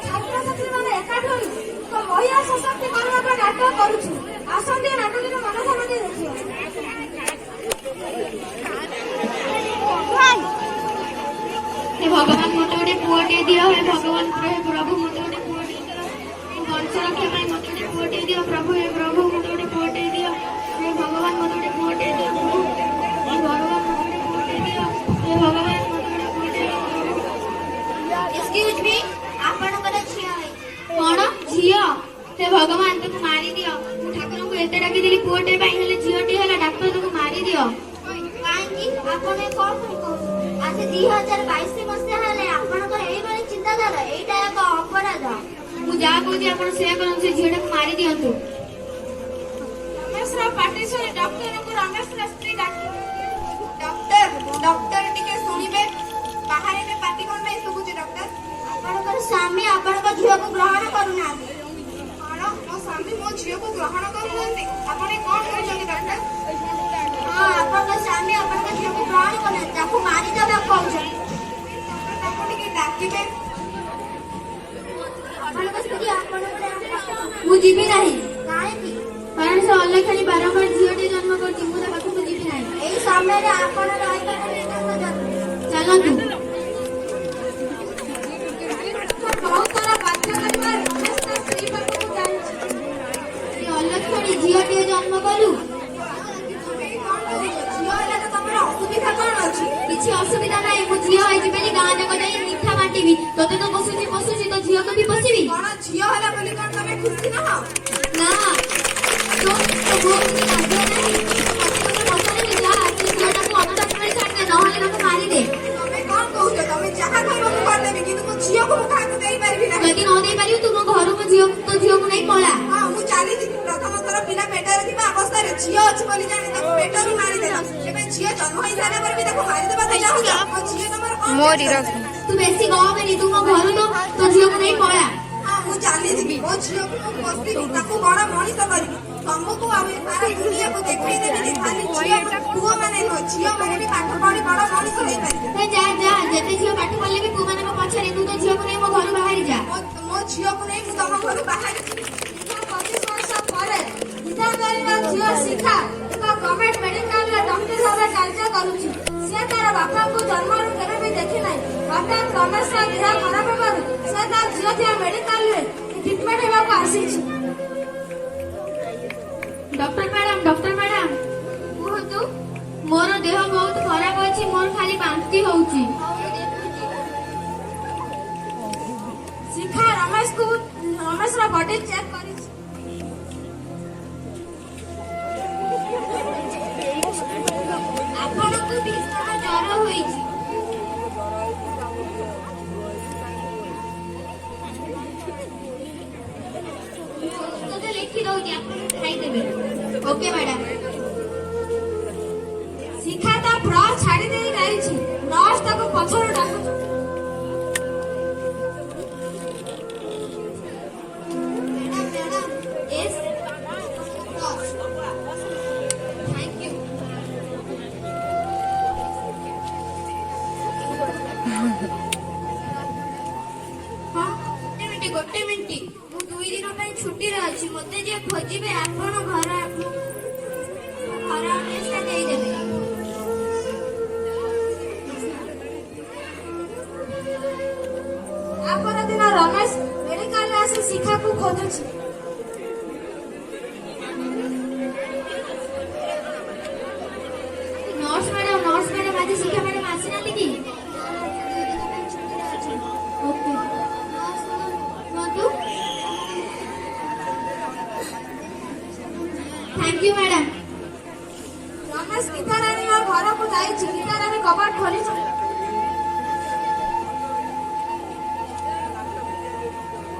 ଛାତ୍ରଛାତ୍ରୀମାନେ ଏକାଠି ହୋଇ ମହିଳା ସଶକ୍ତିକରଣ ପାଇଁ ନାଟକ କରୁଛୁ। ଆସନ୍ତି ନାଟକରେ ମନୋଧ୍ୟାନ ଦେଇ ଦେଖିବା। हे भगवान मत गोटे पुओटे दियो। हे भगवान हे प्रभु मत गोटे पुओटे दियो। वंश रक्षा पाई मत गोटे पुओटे दियो। प्रभु हे प्रभु मत गोटे पुओटे दियो। हे भगवान मत गोटे पुओटे दियो। हे भगवान मत गोटे पुओटे दियो। हे भगवान मत गोटे पुओटे दियो। एक्सक्यूज मी, आपनकर झियो है कौन झियो? हे भगवान तुम मारी दियो। ठाकुर को एते डाकी देली पुओटे पाई हेले झियोटी होला। डॉक्टर तुम मारी दियो। काहेकि आपण कोन आज 2022 मसिया हेले आपनकर एई बड़ी चिंताधारा एटा एक अपराध। मु जा कहूची आपण से करन से झियोटा को मारी दियंतु। रमेश राव पाटिल से डॉक्टर को रमेश स्त्री डाकी। डॉक्टर टिके सुनिबे बाहर में पार्टी कोन में सुबुची डॉक्टर। आपनकर स्वामी आपनकर झियो को ग्रहण करूना। मो स्वामी मो झियो को ग्रहण करूनते। आपण कोन कहछथि डॉक्टर? हां आपनकर स्वामी आपनकर झियो को ग्रहण करने ताको मारी देबा कहछथि। ताको टिके डाकिबे। आपनकर स्त्री आपनकर मु जीवी नहीं काहेकि कारण से अलक्षणी बारंबार झियोटी जन्म करछि। मु पाखु जीवी नहीं। एई समय रे आपण रहता चलंतु बहुत सारा बाध्य परिवार रमेश स्त्री पाखु जाइछि। ए अलक्षणी झियोटी जन्म कलु असुविधा कौन अच्छी? किसी असुविधा नहीं। मु झियो है जिबेली गां जाक जाई मिठा बांटीबी। तते तो पसुची तो झियो को भी पसिबी। कौन झियो होला बोली कौन तमे खुशी न हो? ना तो बहुत दिन आगे नहीं। मसले में जा कि झियोटा को अनडा करे छाड़ दे नहले ना मारी दे। तमे कौन कहउछ? तमे जहा कहबो मु कर देबी किंतु मु झियो को मुखा को देई परबी ना। यदि न दे पारियो तुम घर को झियो तो झियो को नहीं पळा। हां मु चाली थी प्रथम थर पिला पेटर थिबा अवस्था रे झियो अछि बोली जानि ताको पेटर मारी देला। एबे झियो जन्म होई सारे पर भी ताको मारी देबा चाहू जा। मो झियो तमर कौन मोरी रख तू बेसी गाँव में नहीं। तुम घर तो झियो को नहीं पळा। हां मु चाली थी मो झियो को पस्ती ताको बड़ मनीष करबी। तुमको आवे सारा दुनिया को देखाई देबी जे खाली झियो पुओ माने नो झियो माने भी पाठ पढी बड़ मनीष होई पारिबे। ए जा जा जेते झियो पाठ पढले भी तू माने पछरे तू तो झियो को नहीं मो घर बाहर जा। मो झियो को नहीं मु तम घर बाहर 25 वर्ष परे विद्यालय झियो शिखा एक गवर्नमेंट मेडिकल रे डॉक्टर भाबे कार्य करूची। से तार बापा को जन्मरु केबे भी देखि नै। हठात रमेश रा देह खराब होबारु से तार झियो थिया मेडिकल रे ट्रीटमेंट हेबा को आसीची। डॉक्टर मैडम कहतु मोर देह बहुत खराब अछि। मोर खाली बांती होउची। शिखा रमेश रा बॉडी चेक करी। आपनको भीषण ज्वर होइची। तो लिखि दउची आपण खाई देबे। Okay madam. शिखा ता ब्रश छाड़ी देई जाईची। नर्स ताको पछरो डाकु। Yes thank you. हां गोटे मिनिट मु 2 दिन पे छुट्टी रे अछि। मते जे खोजिबे आपण घर एड्रेस देई देबे। आपण दिन रमेश मेडिकल रे आसी शिखा को खोजुछि। नर्स मैडम आज शिखा मैडम आसी नाली की? ओके नतु thank you madam. Ramesh Gitarani घर को जाइछि। गीतारानी कबाट खोली।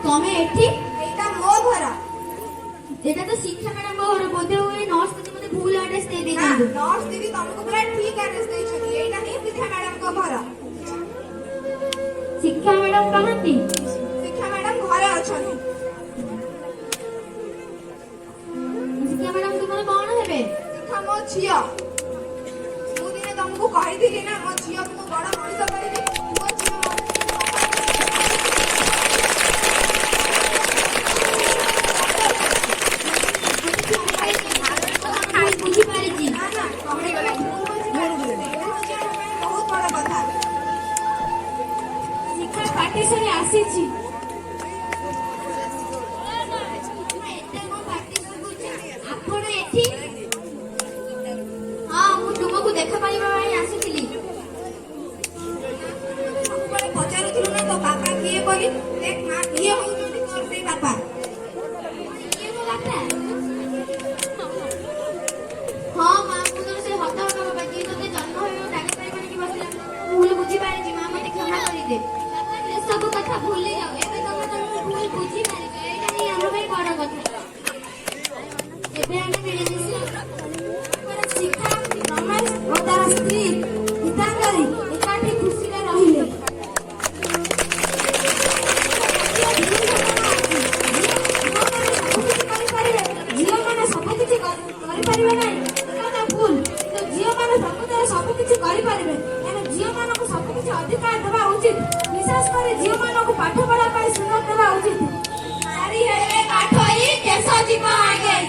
तमे एठी एटा मो घर। एटा तो शिक्षा मैडम को घर बोधे हुए नर्स मते भूल एड्रेस दे दे। नर्स दीदी तुमको पूरा ठीक एड्रेस देई छथि। एटा नहीं शिक्षा मैडम को घर। शिक्षा मैडम कहंती? शिक्षा मैडम घरे अछथि। शिक्षा मैडम तुमने कौन हेबे? शिक्षा मो झियो। मु दिने तुमको कहि दिली ना मो झियो को बड़ा मनीष करबी। मो झियो ପାଟି ଶୁଣି ଆସିଛି। ଆପଣ ଏଠି? ହଁ, ମୁଁ ତୁମକୁ ଦେଖା କରିବା ପାଇଁ ଆସିଥିଲି। ସବୁବେଳେ ପଚାରୁଥିଲୁ ନା ତୋ ବାପା କିଏ ବୋଲି? ଦେଖ ମା କିଏ ହଉଛନ୍ତି ତୋର ସେଇ ବାପା। କିଏ ମୋ ବାପା? ହଁ ମା, ମୁଁ ତୋର ସେ ହତ ବାପା ଯିଏ ତୋତେ ଜନ୍ମ ହେବାକୁ ଡାକି ପାରିବନି କି ବସିଲା। ଭୁଲ ବୁଝିପାରିଛି ମା, ମତେ କ୍ଷମା କରିଦେ। ଏସବୁ କଥା ଭୁଲି ଯାଅ। ଏବେ ତମେ ତମର ଭୁଲ ବୁଝିପାରିଛ, ଏଇଟା ହିଁ ଆମ ପାଇଁ ବଡ଼ କଥା। ଏବେ ଆମେ ମିଳିମିଶି ଶିଖା, ରମେଶ ଓ ତାର ସ୍ତ୍ରୀ ଗୀତାଞ୍ଜଳି ଏକାଠି ଖୁସିରେ ରହିଲେ। ଝିଅମାନେ ସବୁ କିଛି କରିପାରିବେ ନାହିଁ, ଏକଥା ଭୁଲ। କିନ୍ତୁ ଝିଅମାନେ ପ୍ରକୃତରେ ସବୁ କିଛି କରିପାରିବେ। ତେଣୁ ଝିଅମାନଙ୍କୁ ସବୁ କିଛି ଅଧିକାର ଦେବା ଉଚିତ। ବିଶେଷ କରି ଝିଅମାନଙ୍କୁ ପାଠ ପଢା ପାଇଁ ସୁଯୋଗ ଦେବା ଉଚିତ। ନାରୀ ହେଲେ କାଠଇ ଦେଶ ଯିବ ଆଗେଇ।